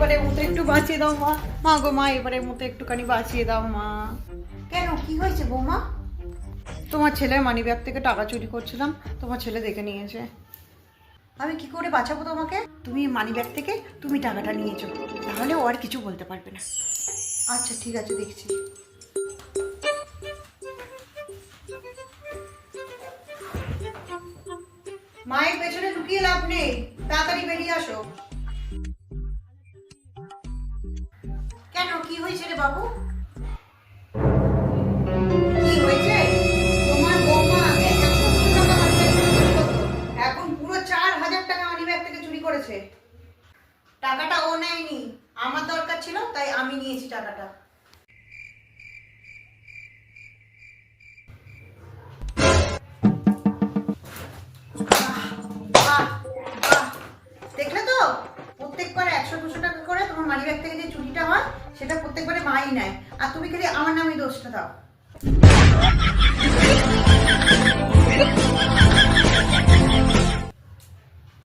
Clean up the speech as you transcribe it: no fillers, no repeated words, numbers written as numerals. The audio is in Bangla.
এবারের মতো একটু বাঁচিয়ে দাও মা। মা গো মা, এবারের মতো একটুখানি বাঁচিয়ে দাও মা। কেন, কি হয়েছে বৌমা? তোমার ছেলের মানিব্যাগ থেকে টাকা চুরি করছিলাম, তোমার ছেলে দেখে নিয়েছে। আমি কি করে বাঁচাবো তোমাকে? তুমি মানিব্যাগ থেকে তুমি টাকাটা নিয়েছো, তাহলে ও আর কিছু বলতে পারবে না। আচ্ছা ঠিক আছে, দেখছি। মায়ের পেছনে লুকিয়ে লাভ নেই, তাড়াতাড়ি বেরিয়ে আসো। কেন, কি হয়েছে রে বাবু? কি হয়েছে? তোমার বৌমা আগে 120 টাকা মানিব্যাগ থেকে চুরি করতো, এখন পুরো 4000 টাকা মানিব্যাগ থেকে চুরি করেছে। টাকাটা ও নেয়নি, আমার দরকার ছিল তাই আমি নিয়েছি টাকাটা। বাহ, বাহ, বাহ। দেখলে তো, প্রত্যেকবার 100-200 টাকা করে তোমার মানিব্যাগ থেকে যে চুরিটা হয় সেটা প্রত্যেকবারে মাই নেয়, আর তুমি খালি আমার নামে দোষটা দাও।